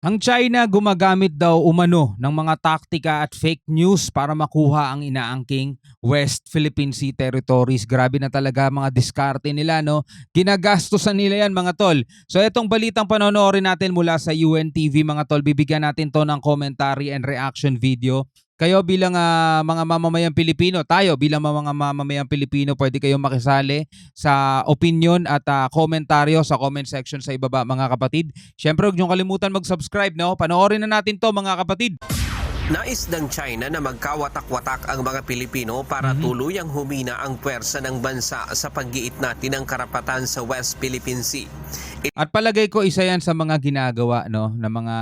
Ang China gumagamit daw umano ng mga taktika at fake news para makuha ang inaangking West Philippine Sea territories. Grabe na talaga mga diskarte nila, no? Ginagastusan nila yan, mga tol. So itong balitang panonoorin natin mula sa UNTV, mga tol, bibigyan natin to ng commentary and reaction video. Kayo bilang mga mamamayang Pilipino, tayo bilang mga mamamayang Pilipino, pwede kayong makisali sa opinion at komentaryo sa comment section sa ibaba, mga kapatid. Siyempre, huwag niyong kalimutan mag-subscribe, no? Panoorin na natin to, mga kapatid. Nais ng China na magkawatak-watak ang mga Pilipino para tuluyang humina ang puwersa ng bansa sa paggiit natin ng karapatan sa West Philippine Sea. At palagay ko isa yan sa mga ginagawa, no, ng mga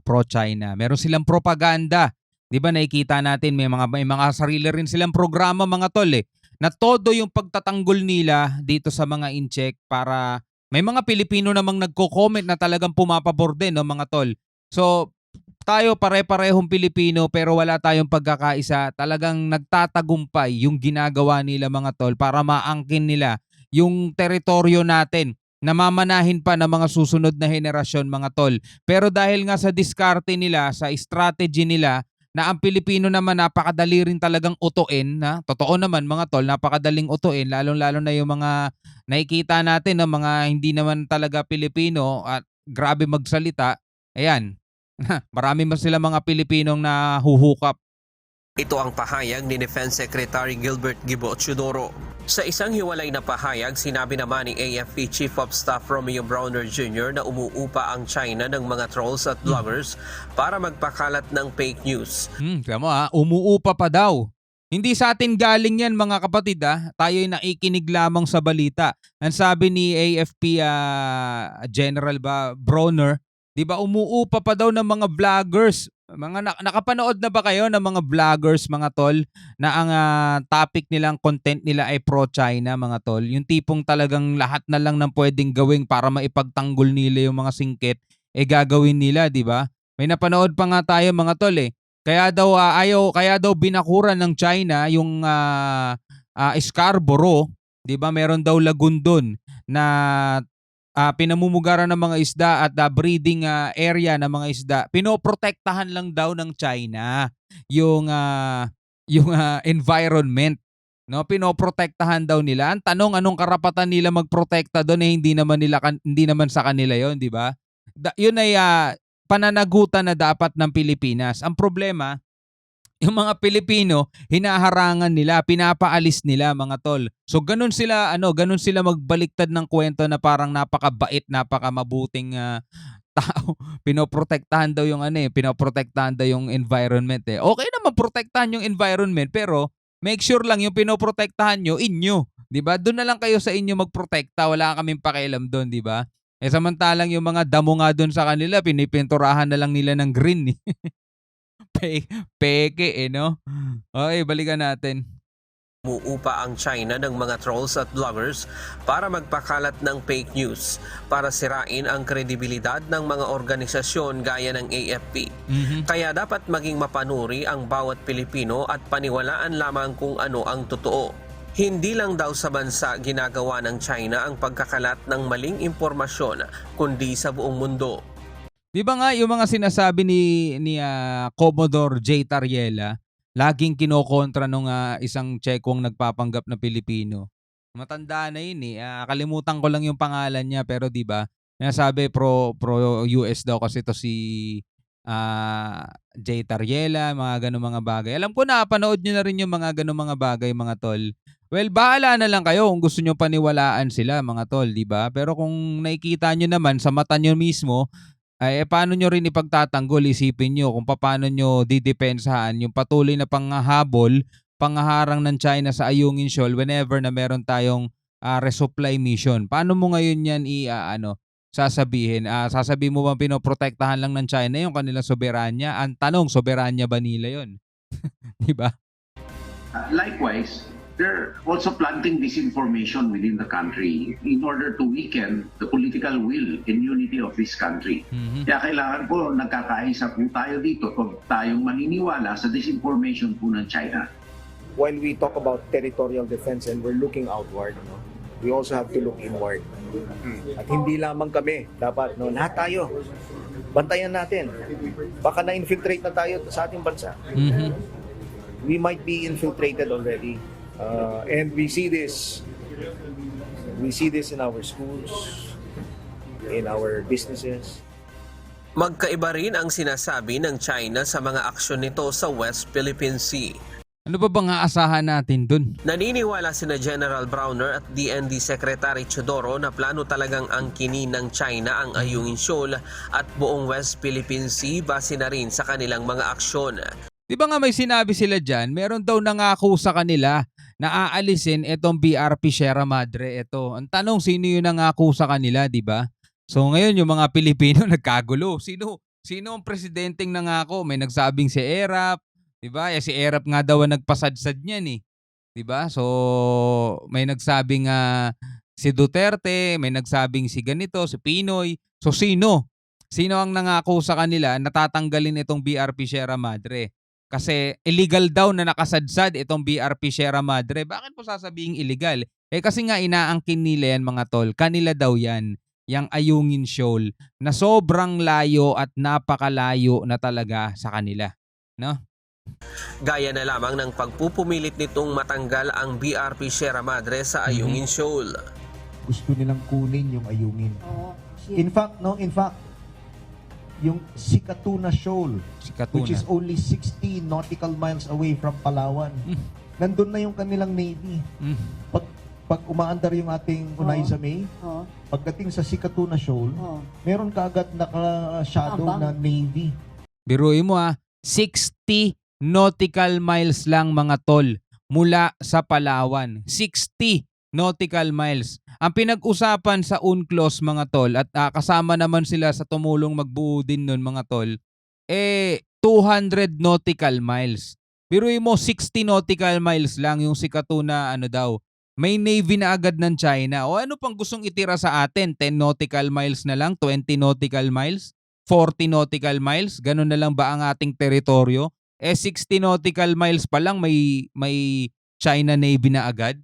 pro-China. Meron silang propaganda. 'Di ba, nakikita natin may mga sarili rin silang programa, mga tol, na todo yung pagtatanggol nila dito sa mga incheck para may mga Pilipino namang nagko-comment na talagang pumapabor din, no, mga tol. So tayo pare-parehong Pilipino pero wala tayong pagkakaisa. Talagang nagtatagumpay yung ginagawa nila, mga tol, para maangkin nila yung teritoryo natin. Namamanahin pa ng mga susunod na henerasyon, mga tol. Pero dahil nga sa diskarte nila, sa strategy nila, na ang Pilipino naman napakadali rin talagang utuin, na totoo naman, mga tol, napakadaling utuin, lalong-lalo na yung mga nakikita natin ng mga hindi naman talaga Pilipino at grabe magsalita. Ayan, marami mas sila mga Pilipinong nahuhukap. Ito ang pahayag ni Defense Secretary Gilbert Gibo Teodoro. Sa isang hiwalay na pahayag, sinabi naman ni AFP Chief of Staff Romeo Browner Jr. na umuupa ang China ng mga trolls at vloggers para magpakalat ng fake news. Kaya mo umuupa pa daw. Hindi sa atin galing yan, mga kapatid. Tayo'y nakikinig lamang sa balita. Ang sabi ni AFP General Browner, di ba, umuupa pa daw ng mga vloggers. Nakapanood na ba kayo ng mga vloggers, mga tol, na ang topic nilang content nila ay pro-China, mga tol? Yung tipong talagang lahat na lang ng pwedeng gawing para maipagtanggol nila yung mga singkit, gagawin nila, di ba? May napanood pa nga tayo, mga tol, kaya daw binakuran ng China yung Scarborough, 'di ba? Meron daw lagoon doon na pinamumugaran ng mga isda at breeding area ng mga isda. Pinoprotektahan lang daw ng China yung environment, no? Pinoprotektahan daw nila. Ang tanong, anong karapatan nila magprotekta doon, hindi naman sa kanila 'yon, 'di ba? Yun ay pananagutan na dapat ng Pilipinas. Ang problema, yung mga Pilipino, hinaharangan nila, pinapaalis nila, mga tol. So ganun sila magbaliktad ng kwento na parang napakabait, napakamabuting tao. Pinoprotektahan daw yung pinoprotektahan daw yung environment. Okay naman protektahan yung environment, pero make sure lang yung pinoprotektahan nyo, inyo. 'Di ba? Doon na lang kayo sa inyo magprotekta, wala kaming pakialam doon, 'di ba? Samantalang yung mga damo nga doon sa kanila, pinipinturahan na lang nila ng green. Peke, no? Okay, balikan natin. Umuupa ang China ng mga trolls at vloggers para magpakalat ng fake news para sirain ang kredibilidad ng mga organisasyon gaya ng AFP. Kaya dapat maging mapanuri ang bawat Pilipino at paniwalaan lamang kung ano ang totoo. Hindi lang daw sa bansa ginagawa ng China ang pagkakalat ng maling impormasyon, kundi sa buong mundo. Di ba nga yung mga sinasabi ni Commodore J. Tariela, laging kinokontra nung isang Tsekong nagpapanggap na Pilipino. Matanda na yun kalimutan ko lang yung pangalan niya, pero di ba, sinasabi pro US daw kasi to si J. Tariela, mga ganun mga bagay. Alam ko na, panood nyo na rin yung mga ganun mga bagay, mga tol. Well, bahala na lang kayo kung gusto nyo paniwalaan sila, mga tol, di ba? Pero kung nakikita nyo naman sa mata nyo mismo, paano nyo rin ipagtatanggol, isipin nyo kung paano nyo didepensahan yung patuloy na panghahabol, panghaharang ng China sa Ayungin Shoal whenever na meron tayong resupply mission. Paano mo ngayon yan sasabihin? Sasabihin mo bang pinoprotektahan lang ng China yung kanilang soberanya? Ang tanong, soberanya ba nila yun? Di ba? Likewise, they're also planting disinformation within the country in order to weaken the political will and unity of this country. Kaya kailangan po nagkakaisa po tayo dito kung tayong maniniwala sa disinformation po ng China. When we talk about territorial defense and we're looking outward, we also have to look inward. At hindi lamang kami, dapat, no, lahat tayo, bantayan natin. Baka na-infiltrate na tayo sa ating bansa. We might be infiltrated already. And we see this in our schools, in our businesses. Magkaiba rin ang sinasabi ng China sa mga aksyon nito sa West Philippine Sea. Ano ba bang aasahan natin dun? Naniniwala sina General Browner at DND Secretary Chodoro na plano talagang angkinin ng China ang Ayungin Shoal at buong West Philippine Sea base na rin sa kanilang mga aksyon. Di ba nga may sinabi sila dyan, meron daw nangako sa kanila na aalisin itong BRP Sierra Madre. Ito, ang tanong, sino yung nangako sa kanila, di ba? So ngayon yung mga Pilipino nagkagulo. Sino ang presidenteng nangako? May nagsabing si Erap, di ba? Si Erap nga daw ang nagpasadsad niyan eh. Di ba? So may nagsabing si Duterte, may nagsabing si ganito, si Pinoy. So sino? Sino ang nangako sa kanila na tatanggalin itong BRP Sierra Madre? Kasi illegal daw na nakasadsad itong BRP Sierra Madre. Bakit po sasabing illegal? Kasi nga inaangkin nila yan mga tol. Kanila daw yan, yung Ayungin Shoal, na sobrang layo at napakalayo na talaga sa kanila. No? Gaya na lamang ng pagpupumilit nitong matanggal ang BRP Sierra Madre sa Ayungin Shoal. Gusto nilang kunin yung Ayungin. In fact, yung Sikatuna Shoal, which is only 60 nautical miles away from Palawan. Nandun na yung kanilang Navy. Pag umaandar yung ating Unayza May, pagdating sa Sikatuna Shoal, meron kaagad naka-shadow na Navy. Biruin mo 60 nautical miles lang mga tol mula sa Palawan. 60 nautical miles. Ang pinag-usapan sa UNCLOS mga tol at kasama naman sila sa tumulong magbuo din nun mga tol, 200 nautical miles. Biruin mo 60 nautical miles lang yung Sikatuna daw. May Navy na agad ng China. O ano pang gustong itira sa atin? 10 nautical miles na lang? 20 nautical miles? 40 nautical miles? Ganun na lang ba ang ating teritoryo? 60 nautical miles pa lang may China Navy na agad?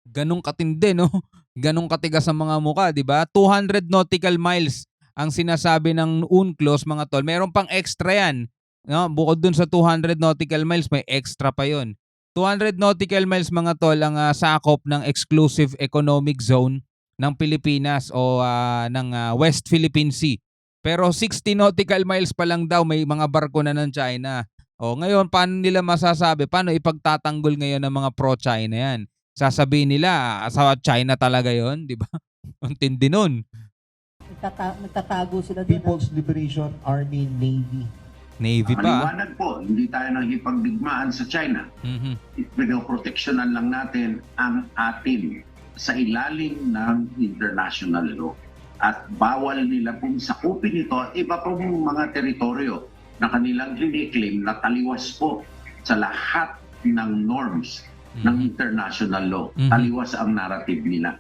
Ganong katindi, no? Ganong katigas sa mga mukha, di ba? 200 nautical miles ang sinasabi ng UNCLOS mga tol. Meron pang extra yan. No? Bukod dun sa 200 nautical miles, may extra pa yon. 200 nautical miles mga tol ang sakop ng exclusive economic zone ng Pilipinas o ng West Philippine Sea. Pero 60 nautical miles pa lang daw may mga barko na ng China. O ngayon, paano nila masasabi? Paano ipagtatanggol ngayon ng mga pro-China yan? Sasabihin nila, sa China talaga yon, di ba? Ang tindi nun. Nagtatago sila doon. People's Liberation Army Navy. Navy pa. Maliwanag po, hindi tayo nakikipagdigmaan sa China. Pinoproteksyonan lang natin ang atin sa ilalim ng international law. At bawal nila pong sakupin ito at iba pong mga teritoryo na kanilang kiniklaim na taliwas po sa lahat ng norms ng international law. Taliwas ang narrative nila.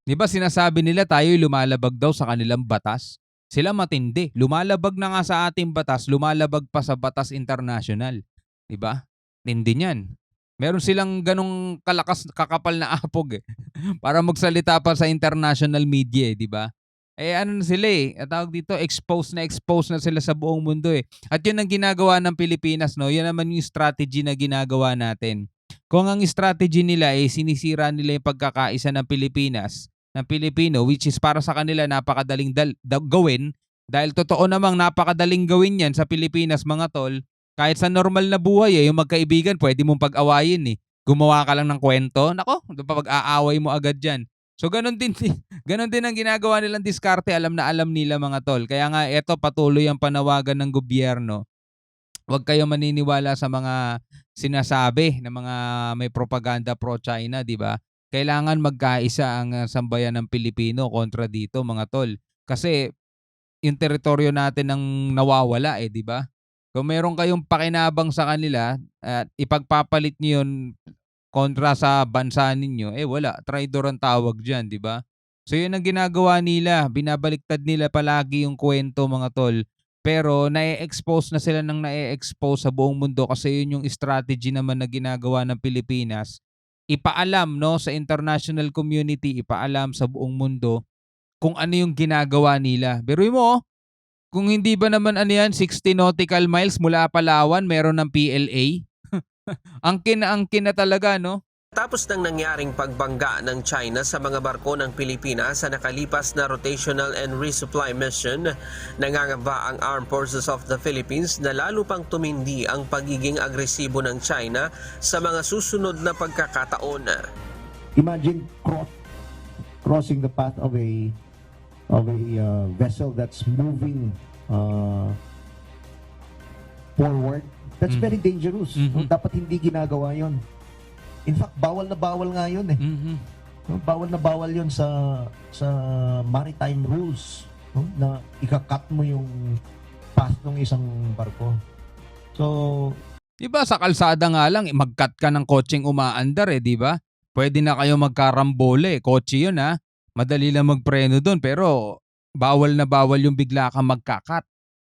Di ba sinasabi nila tayo'y lumalabag daw sa kanilang batas? Sila matindi. Lumalabag na nga sa ating batas, lumalabag pa sa batas international. Di ba? Tindi niyan. Meron silang ganong kakapal na apog para magsalita pa sa international media, di ba? Ano na sila tawag dito, expose na sila sa buong mundo At yun ang ginagawa ng Pilipinas, no? Yan naman yung strategy na ginagawa natin. Kung ang strategy nila sinisira nila yung pagkakaisa ng Pilipinas, ng Pilipino, which is para sa kanila napakadaling gawin, dahil totoo namang napakadaling gawin yan sa Pilipinas mga tol, kahit sa normal na buhay yung magkaibigan, pwede mong pag-awayin Gumawa ka lang ng kwento, nako, pag-aaway mo agad dyan. So ganun din ang ginagawa nilang diskarte, alam na alam nila mga tol. Kaya nga eto patuloy ang panawagan ng gobyerno. Huwag kayo maniniwala sa mga sinasabi ng mga may propaganda pro-China, di ba? Kailangan magkaisa ang sambayan ng Pilipino kontra dito mga tol. Kasi yung teritoryo natin ang nawawala di ba? Kung meron kayong pakinabang sa kanila at ipagpapalit niyo yun kontra sa bansa ninyo, wala. Traidor ang tawag dyan, di ba? So yun ang ginagawa nila. Binabaliktad nila palagi yung kwento mga tol. Pero na-expose na sila ng na-expose sa buong mundo kasi yun yung strategy naman na ginagawa ng Pilipinas ipaalam no sa international community, ipaalam sa buong mundo kung ano yung ginagawa nila. Biruin mo, kung hindi ba naman ano yan, 60 nautical miles mula Palawan, meron ng PLA. Angkin na talaga, no? Tapos ng nangyaring pagbangga ng China sa mga barko ng Pilipinas sa nakalipas na rotational and resupply mission, nangangamba ang Armed Forces of the Philippines na lalo pang tumindi ang pagiging agresibo ng China sa mga susunod na pagkakataon. Imagine crossing the path of a vessel that's moving forward. That's very dangerous. No? Dapat hindi ginagawa yon. In fact, bawal na bawal nga yun eh. No? Bawal na bawal yun sa maritime rules, no? Na ikakat mo yung path ng isang barko. So, Diba sa kalsada nga lang, mag-cut ka ng kotseng umaandar eh, diba? Pwede na kayo magkarambole. Kotse yun ha. Madali lang magpreno doon pero bawal na bawal yung bigla kang magkakat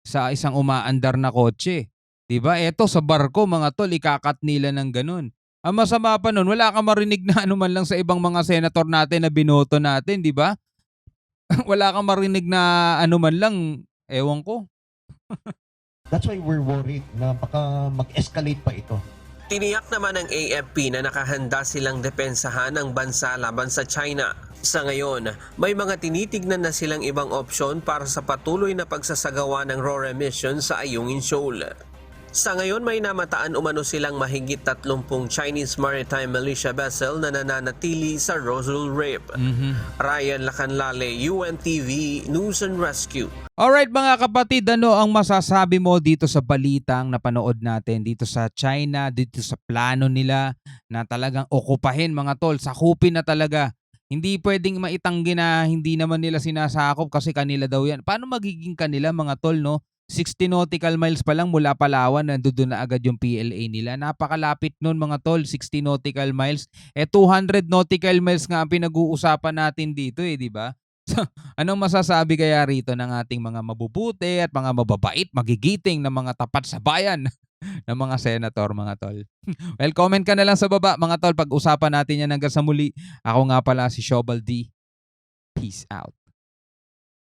sa isang umaandar na kotse. Diba? Eto sa barko mga tol, ikakat nila ng ganun. Ang masama pa nun, wala kang marinig na anuman lang sa ibang mga senator natin na binoto natin, di ba? Wala kang marinig na anuman lang, ewan ko. that's why we're worried na baka mag-escalate pa ito. Tiniyak naman ng AFP na nakahanda silang depensahan ang bansa laban sa China. Sa ngayon, may mga tinitignan na silang ibang opsyon para sa patuloy na pagsasagawa ng RORA mission sa Ayungin Shoal. Sa ngayon, may namataan umano silang mahigit 30 Chinese maritime militia vessel na nananatili sa Rosal Reef. Ryan Lacanlale, UNTV News and Rescue. Alright mga kapatid, ano ang masasabi mo dito sa balitang napanood natin dito sa China, dito sa plano nila na talagang okupahin mga tol, sakupin na talaga. Hindi pwedeng maitanggi na hindi naman nila sinasakop kasi kanila daw yan. Paano magiging kanila mga tol, no? 60 nautical miles pa lang mula Palawan, nandoon na agad yung PLA nila. Napakalapit nun mga tol, 60 nautical miles. 200 nautical miles nga ang pinag-uusapan natin dito di ba? So, anong masasabi kaya rito ng ating mga mabubuti at mga mababait, magigiting na mga tapat sa bayan ng mga senator mga tol? Well, comment ka na lang sa baba mga tol, pag-usapan natin yan hanggang sa muli. Ako nga pala si Shobal D. Peace out.